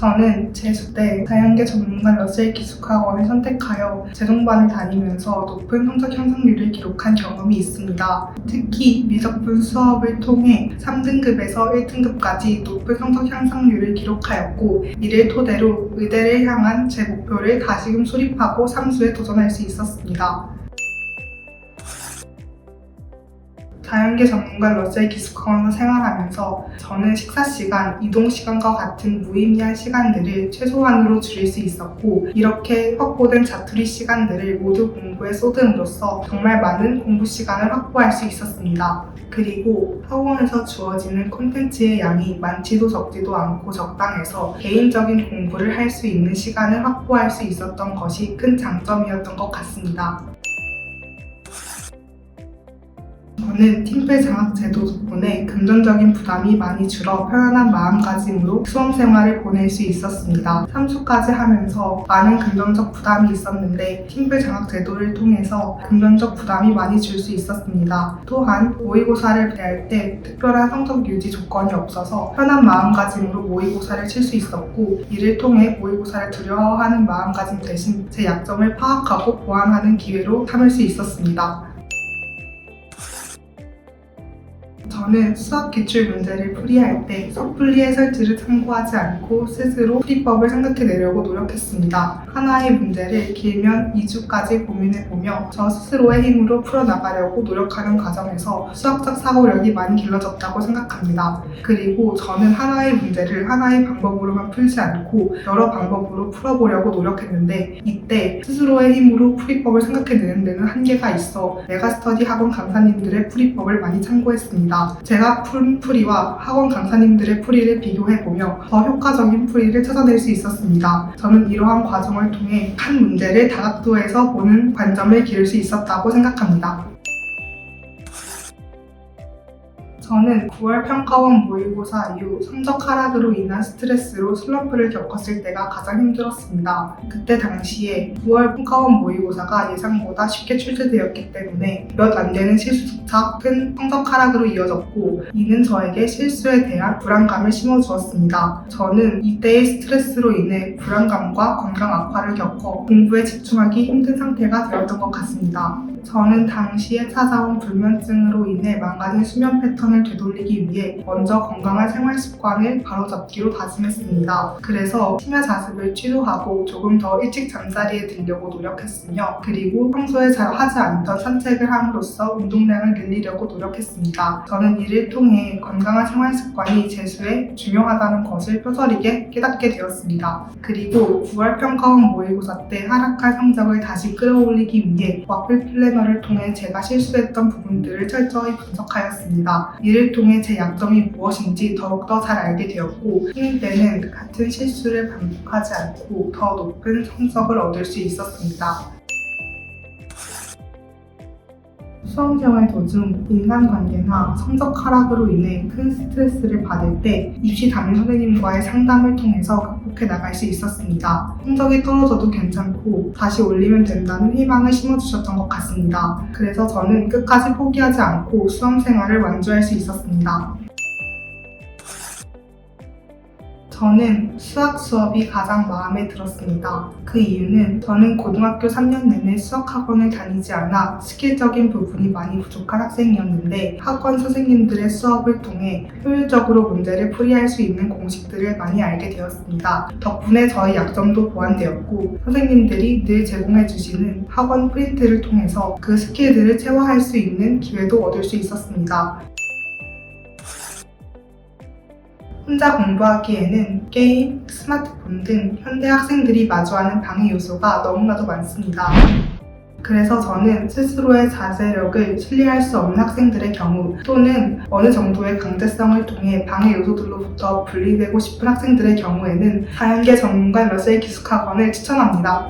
저는 재수 때 다양계 전문가 러셀 기숙학원을 선택하여 재동반을 다니면서 높은 성적 향상률을 기록한 경험이 있습니다. 특히 미적분 수업을 통해 3등급에서 1등급까지 높은 성적 향상률을 기록하였고, 이를 토대로 의대를 향한 제 목표를 다시금 수립하고 삼수에 도전할 수 있었습니다. 다양계 전문가 러셀 기숙학원에서 생활하면서 저는 식사시간, 이동시간과 같은 무의미한 시간들을 최소한으로 줄일 수 있었고, 이렇게 확보된 자투리 시간들을 모두 공부에 쏟음으로써 정말 많은 공부 시간을 확보할 수 있었습니다. 그리고 학원에서 주어지는 콘텐츠의 양이 많지도 적지도 않고 적당해서 개인적인 공부를 할 수 있는 시간을 확보할 수 있었던 것이 큰 장점이었던 것 같습니다. 저는 팀플 장학 제도 덕분에 금전적인 부담이 많이 줄어 편안한 마음가짐으로 수험생활을 보낼 수 있었습니다. 삼수까지 하면서 많은 금전적 부담이 있었는데 팀플 장학 제도를 통해서 금전적 부담이 많이 줄 수 있었습니다. 또한 모의고사를 대할 때 특별한 성적 유지 조건이 없어서 편한 마음가짐으로 모의고사를 칠 수 있었고, 이를 통해 모의고사를 두려워하는 마음가짐 대신 제 약점을 파악하고 보완하는 기회로 삼을 수 있었습니다. 저는 수학 기출 문제를 풀이할 때 섣불리 해설지를 참고하지 않고 스스로 풀이법을 생각해내려고 노력했습니다. 하나의 문제를 길면 2주까지 고민해보며 저 스스로의 힘으로 풀어나가려고 노력하는 과정에서 수학적 사고력이 많이 길러졌다고 생각합니다. 그리고 저는 하나의 문제를 하나의 방법으로만 풀지 않고 여러 방법으로 풀어보려고 노력했는데, 이때 스스로의 힘으로 풀이법을 생각해내는 데는 한계가 있어 메가스터디 학원 강사님들의 풀이법을 많이 참고했습니다. 제가 푼 풀이와 학원 강사님들의 풀이를 비교해보며 더 효과적인 풀이를 찾아낼 수 있었습니다. 저는 이러한 과정을 통해 한 문제를 다각도에서 보는 관점을 기를 수 있었다고 생각합니다. 저는 9월 평가원 모의고사 이후 성적 하락으로 인한 스트레스로 슬럼프를 겪었을 때가 가장 힘들었습니다. 그때 당시에 9월 평가원 모의고사가 예상보다 쉽게 출제되었기 때문에 몇 안 되는 실수조차 큰 성적 하락으로 이어졌고, 이는 저에게 실수에 대한 불안감을 심어주었습니다. 저는 이때의 스트레스로 인해 불안감과 건강 악화를 겪어 공부에 집중하기 힘든 상태가 되었던 것 같습니다. 저는 당시에 찾아온 불면증으로 인해 망가진 수면 패턴을 되돌리기 위해 먼저 건강한 생활 습관을 바로잡기로 다짐했습니다. 그래서 심야 자습을 취소하고 조금 더 일찍 잠자리에 들려고 노력했으며, 그리고 평소에 잘 하지 않던 산책을 함으로써 운동량을 늘리려고 노력했습니다. 저는 이를 통해 건강한 생활 습관이 재수에 중요하다는 것을 뼈저리게 깨닫게 되었습니다. 그리고 9월 평가원 모의고사 때 하락한 성적을 다시 끌어올리기 위해 와플 플래너를 통해 제가 실수했던 부분들을 철저히 분석하였습니다. 이를 통해 제 약점이 무엇인지 더욱더 잘 알게 되었고, 힘 때는 같은 실수를 반복하지 않고 더 높은 성적을 얻을 수 있었습니다. 수험생활 도중 인간관계나 성적 하락으로 인해 큰 스트레스를 받을 때 입시 담임 선생님과의 상담을 통해서 극복해 나갈 수 있었습니다. 성적이 떨어져도 괜찮고 다시 올리면 된다는 희망을 심어주셨던 것 같습니다. 그래서 저는 끝까지 포기하지 않고 수험생활을 완주할 수 있었습니다. 저는 수학 수업이 가장 마음에 들었습니다. 그 이유는 저는 고등학교 3년 내내 수학학원을 다니지 않아 스킬적인 부분이 많이 부족한 학생이었는데, 학원 선생님들의 수업을 통해 효율적으로 문제를 풀이할 수 있는 공식들을 많이 알게 되었습니다. 덕분에 저의 약점도 보완되었고, 선생님들이 늘 제공해주시는 학원 프린트를 통해서 그 스킬들을 체화할 수 있는 기회도 얻을 수 있었습니다. 혼자 공부하기에는 게임, 스마트폰 등 현대 학생들이 마주하는 방해 요소가 너무나도 많습니다. 그래서 저는 스스로의 자제력을 신뢰할 수 없는 학생들의 경우, 또는 어느 정도의 강제성을 통해 방해 요소들로부터 분리되고 싶은 학생들의 경우에는 다양계 전문가 러셀 기숙학원을 추천합니다.